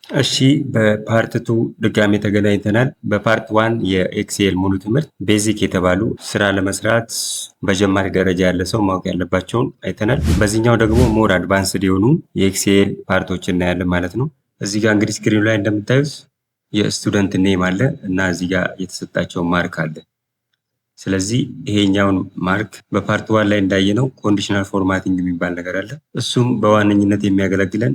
እሺ በፓርት ቱ ድጋሜ ተገናኝተናል። በፓርት ዋን የኤክሴል ሙሉ ትምህርት ቤዚክ የተባሉ ስራ ለመስራት በጀማሪ ደረጃ ያለ ሰው ማወቅ ያለባቸውን አይተናል። በዚህኛው ደግሞ ሞር አድቫንስድ የሆኑ የኤክሴል ፓርቶችን እናያለን ማለት ነው። እዚህ ጋር እንግዲህ ስክሪኑ ላይ እንደምታዩት የስቱደንት ኔም አለ እና እዚህ ጋር የተሰጣቸው ማርክ አለ። ስለዚህ ይሄኛውን ማርክ በፓርት ዋን ላይ እንዳየነው ኮንዲሽናል ፎርማቲንግ የሚባል ነገር አለ። እሱም በዋነኝነት የሚያገለግለን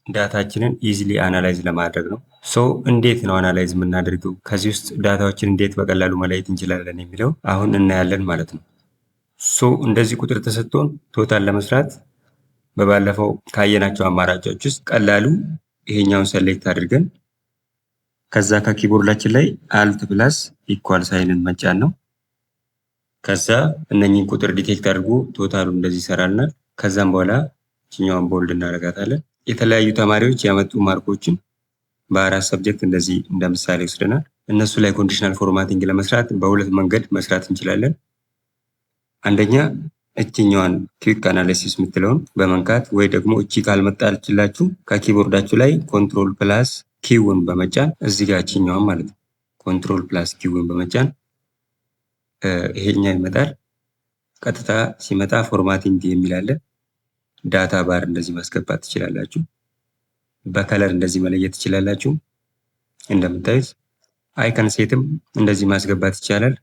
ዳታችንን ኢዚሊ አናላይዝ ለማድረግ ነው። ሶ እንዴት ነው አናላይዝ የምናደርገው? ከዚህ ውስጥ ዳታዎችን እንዴት በቀላሉ መለየት እንችላለን የሚለው አሁን እናያለን ማለት ነው። ሶ እንደዚህ ቁጥር ተሰጥቶን ቶታል ለመስራት በባለፈው ካየናቸው አማራጮች ውስጥ ቀላሉ ይሄኛውን ሰሌክት አድርገን ከዛ ከኪቦርዳችን ላይ አልት ፕላስ ኢኳል ሳይንን መጫን ነው። ከዛ እነኚህን ቁጥር ዲቴክት አድርጎ ቶታሉ እንደዚህ ይሰራልናል። ከዛም በኋላ ችኛዋን ቦልድ እናደርጋታለን። የተለያዩ ተማሪዎች ያመጡ ማርኮችን በአራት ሰብጀክት እንደዚህ እንደ ምሳሌ ወስደናል። እነሱ ላይ ኮንዲሽናል ፎርማቲንግ ለመስራት በሁለት መንገድ መስራት እንችላለን። አንደኛ እችኛዋን ክዊክ አናሊሲስ የምትለውን በመንካት ወይ ደግሞ እቺ ካልመጣችላችሁ ከኪቦርዳችሁ ላይ ኮንትሮል ፕላስ ኪውን በመጫን እዚህ ጋር እችኛዋን ማለት ነው ኮንትሮል ፕላስ ኪውን በመጫን ይሄኛው ይመጣል። ቀጥታ ሲመጣ ፎርማቲንግ የሚል አለ። ዳታ ባር እንደዚህ ማስገባት ትችላላችሁ። በከለር እንደዚህ መለየት ትችላላችሁ። እንደምታዩት አይከን ሴትም እንደዚህ ማስገባት ይቻላል።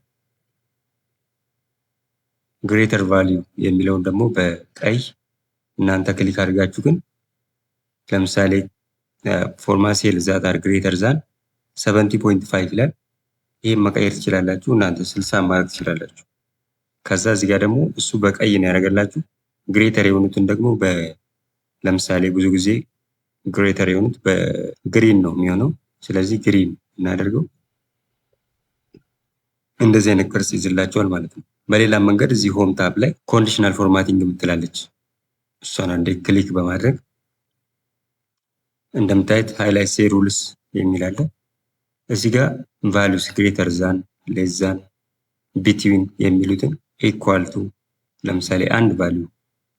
ግሬተር ቫልዩ የሚለውን ደግሞ በቀይ እናንተ ክሊክ አድርጋችሁ ግን ለምሳሌ ፎርማት ሴል ዛት አር ግሬተር ዛን 70.5 ይላል። ይህም መቀየር ትችላላችሁ። እናንተ 60 ማድረግ ትችላላችሁ። ከዛ እዚህ ጋር ደግሞ እሱ በቀይ ነው ያደረገላችሁ። ግሬተር የሆኑትን ደግሞ ለምሳሌ ብዙ ጊዜ ግሬተር የሆኑት በግሪን ነው የሚሆነው። ስለዚህ ግሪን እናደርገው። እንደዚህ አይነት ቅርጽ ይዝላቸዋል ማለት ነው። በሌላ መንገድ እዚህ ሆም ታብ ላይ ኮንዲሽናል ፎርማቲንግ የምትላለች እሷን አንዴ ክሊክ በማድረግ እንደምታዩት ሃይላይት ሴ ሩልስ የሚል አለ። እዚህ ጋር ቫሉስ ግሬተር ዛን ሌስ ዛን ቢትዊን የሚሉትን ኢኳል ቱ ለምሳሌ አንድ ቫልዩ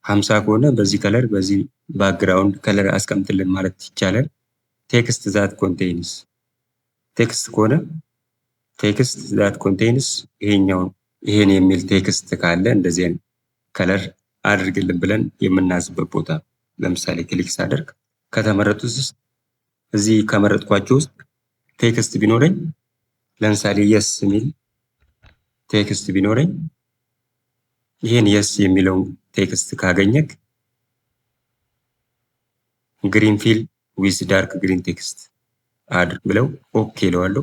50 ከሆነ በዚህ ከለር በዚህ ባክግራውንድ ከለር አስቀምጥልን ማለት ይቻላል። ቴክስት ዛት ኮንቴይንስ ቴክስት ከሆነ ቴክስት ዛት ኮንቴይንስ ይሄን የሚል ቴክስት ካለ እንደዚህ አይነት ከለር አድርግልን ብለን የምናዝበት ቦታ ለምሳሌ ክሊክ ሳደርግ ከተመረጡት ውስጥ እዚህ ከመረጥኳቸው ውስጥ ቴክስት ቢኖረኝ ለምሳሌ የስ የሚል ቴክስት ቢኖረኝ ይሄን የስ የሚለውን ቴክስት ካገኘክ ግሪን ፊል ዊዝ ዳርክ ግሪን ቴክስት አድርግ ብለው ኦኬ እለዋለሁ።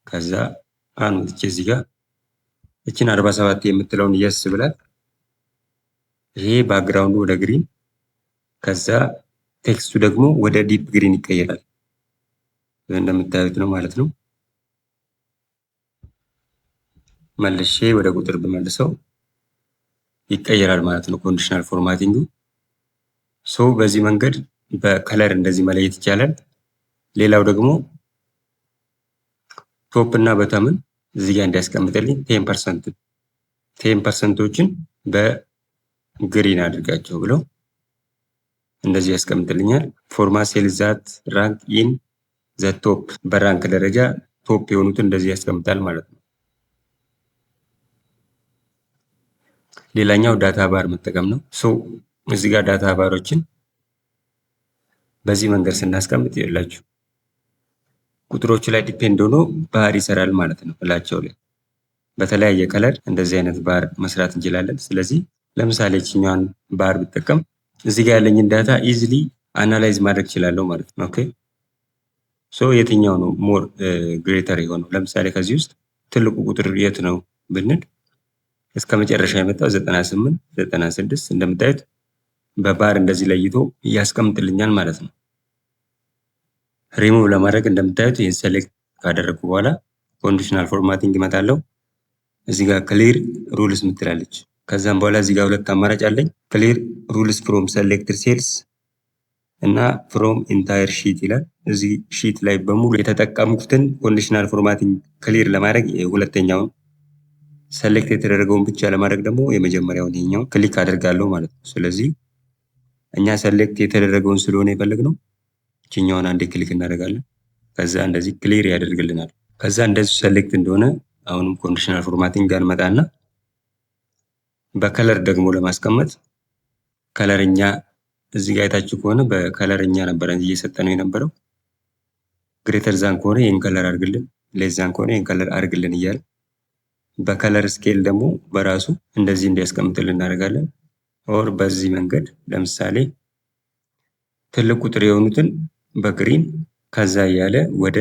ከዛ አንቺ እዚህ ጋር እችን 47 የምትለውን የስ ብላት ይሄ ባክግራውንዱ ወደ ግሪን ከዛ ቴክስቱ ደግሞ ወደ ዲፕ ግሪን ይቀየራል። እንደምታዩት ነው ማለት ነው። መልሼ ወደ ቁጥር ብመልሰው ይቀየራል ማለት ነው ኮንዲሽናል ፎርማቲንጉ። ሶ በዚህ መንገድ በከለር እንደዚህ መለየት ይቻላል። ሌላው ደግሞ ቶፕ እና በተምን እዚህ ጋር እንዲያስቀምጥልኝ 10%ዎችን በግሪን አድርጋቸው ብለው እንደዚህ ያስቀምጥልኛል። ፎርማት ሴል ዛት ራንክ ኢን ዘ ቶፕ በራንክ ደረጃ ቶፕ የሆኑትን እንደዚህ ያስቀምጣል ማለት ነው። ሌላኛው ዳታ ባር መጠቀም ነው። ሶ እዚህ ጋር ዳታ ባሮችን በዚህ መንገድ ስናስቀምጥ ይላችሁ ቁጥሮቹ ላይ ዲፔንድ ሆኖ ባር ይሰራል ማለት ነው። እላቸው ላይ በተለያየ ከለር እንደዚህ አይነት ባር መስራት እንችላለን። ስለዚህ ለምሳሌ እችኛዋን ባር ብጠቀም እዚህ ጋር ያለኝን ዳታ ኢዚሊ አናላይዝ ማድረግ እችላለሁ ማለት ነው። ኦኬ ሶ የትኛው ነው ሞር ግሬተር የሆነው? ለምሳሌ ከዚህ ውስጥ ትልቁ ቁጥር የት ነው ብንል እስከ መጨረሻ የመጣው 98 96 እንደምታዩት በባር እንደዚህ ለይቶ ያስቀምጥልኛል ማለት ነው። ሪሙቭ ለማድረግ እንደምታዩት ይህን ሴሌክት ካደረግኩ በኋላ ኮንዲሽናል ፎርማቲንግ እመጣለሁ። እዚህ ጋር ክሊር ሩልስ ምትላለች። ከዛም በኋላ እዚህ ጋር ሁለት አማራጭ አለኝ። ክሊር ሩልስ ፍሮም ሴሌክትድ ሴልስ እና ፍሮም ኢንታየር ሺት ይላል። እዚህ ሺት ላይ በሙሉ የተጠቀምኩትን ኮንዲሽናል ፎርማቲንግ ክሊር ለማድረግ ሁለተኛውን ሰሌክት የተደረገውን ብቻ ለማድረግ ደግሞ የመጀመሪያውን ይሄኛውን ክሊክ አድርጋለሁ ማለት ነው። ስለዚህ እኛ ሰሌክት የተደረገውን ስለሆነ የፈለግነው ይችኛውን አንዴ ክሊክ እናደርጋለን። ከዛ እንደዚህ ክሊር ያደርግልናል። ከዛ እንደዚህ ሰሌክት እንደሆነ አሁንም ኮንዲሽናል ፎርማቲንግ ጋር እንመጣና በከለር ደግሞ ለማስቀመጥ ከለርኛ እዚህ ጋር አይታችሁ ከሆነ በከለርኛ ነበረ እየሰጠነው የነበረው። ግሬተር ዛን ከሆነ ይህን ከለር አድርግልን፣ ሌስ ዛን ከሆነ ይህን ከለር አድርግልን እያለ በከለር ስኬል ደግሞ በራሱ እንደዚህ እንዲያስቀምጥልን እናደርጋለን። ኦር በዚህ መንገድ ለምሳሌ ትልቅ ቁጥር የሆኑትን በግሪን ከዛ እያለ ወደ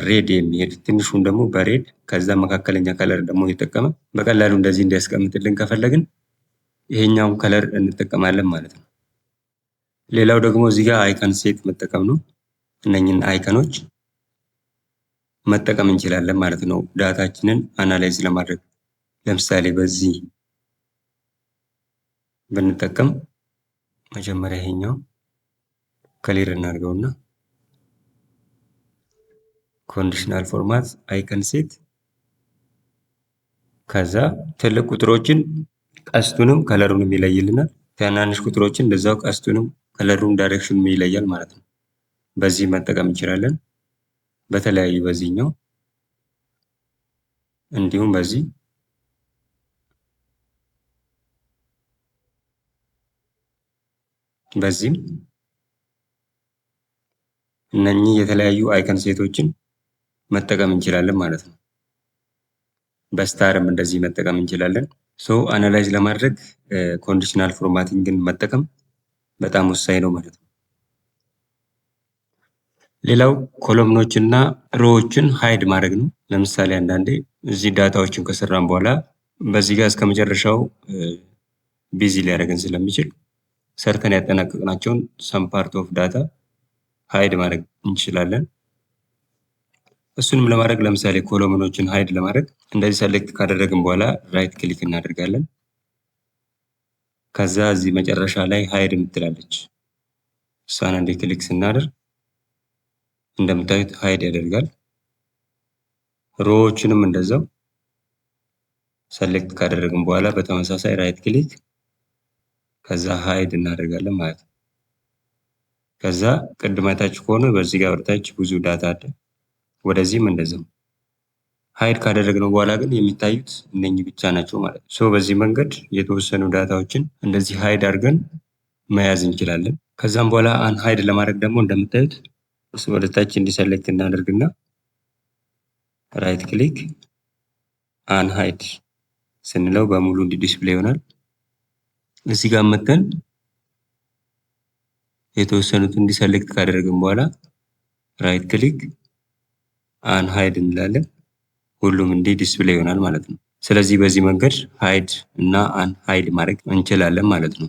ሬድ የሚሄድ ትንሹን ደግሞ በሬድ ከዛ መካከለኛ ከለር ደግሞ እየተጠቀመ በቀላሉ እንደዚህ እንዲያስቀምጥልን ከፈለግን ይሄኛውን ከለር እንጠቀማለን ማለት ነው። ሌላው ደግሞ እዚህ ጋር አይከን ሴት መጠቀም ነው። እነኝን አይከኖች መጠቀም እንችላለን ማለት ነው ዳታችንን አናላይዝ ለማድረግ። ለምሳሌ በዚህ ብንጠቀም መጀመሪያ ይሄኛው ክሊር እናድርገውና ኮንዲሽናል ፎርማት አይከን ሴት ከዛ ትልቅ ቁጥሮችን ቀስቱንም ከለሩንም ይለይልናል። ትናንሽ ቁጥሮችን እንደዛው ቀስቱንም ከለሩን ዳይሬክሽኑም ይለያል ማለት ነው። በዚህ መጠቀም እንችላለን። በተለያዩ በዚህኛው እንዲሁም በዚህ በዚህም እነኚህ የተለያዩ አይከን ሴቶችን መጠቀም እንችላለን ማለት ነው። በስታርም እንደዚህ መጠቀም እንችላለን። ሶ አናላይዝ ለማድረግ ኮንዲሽናል ፎርማቲንግን መጠቀም በጣም ወሳኝ ነው ማለት ነው። ሌላው ኮሎምኖችን እና ሮዎችን ሃይድ ማድረግ ነው። ለምሳሌ አንዳንዴ እዚህ ዳታዎችን ከሰራን በኋላ በዚህ ጋር እስከ መጨረሻው ቢዚ ሊያደርገን ስለሚችል ሰርተን ያጠናቀቅናቸውን ሰም ፓርት ኦፍ ዳታ ሃይድ ማድረግ እንችላለን። እሱንም ለማድረግ ለምሳሌ ኮሎምኖችን ሃይድ ለማድረግ እንደዚህ ሰሌክት ካደረግን በኋላ ራይት ክሊክ እናደርጋለን። ከዛ እዚህ መጨረሻ ላይ ሃይድ የምትላለች እሷን አንዴ ክሊክ ስናደርግ እንደምታዩት ሃይድ ያደርጋል። ሮዎችንም እንደዛው ሰሌክት ካደረግን በኋላ በተመሳሳይ ራይት ክሊክ ከዛ ሃይድ እናደርጋለን ማለት ነው። ከዛ ቅድም አይታችሁ ከሆነ በዚህ ጋር ወደታች ብዙ ዳታ አለ። ወደዚህም እንደዛው ሃይድ ካደረግነው በኋላ ግን የሚታዩት እነኚህ ብቻ ናቸው ማለት ነው። ሶ በዚህ መንገድ የተወሰኑ ዳታዎችን እንደዚህ ሃይድ አድርገን መያዝ እንችላለን። ከዛም በኋላ አንሃይድ ለማድረግ ደግሞ እንደምታዩት ወደታች እንዲሰሌክት እናደርግና ራይት ክሊክ አንሃይድ ስንለው በሙሉ እንዲ ዲስፕሌይ ይሆናል። እዚህ ጋር መተን የተወሰኑትን እንዲሰሌክት ካደረግን በኋላ ራይት ክሊክ አንሃይድ እንላለን። ሁሉም እንዲ ዲስፕሌይ ይሆናል ማለት ነው። ስለዚህ በዚህ መንገድ ሃይድ እና አንሃይድ ማድረግ እንችላለን ማለት ነው።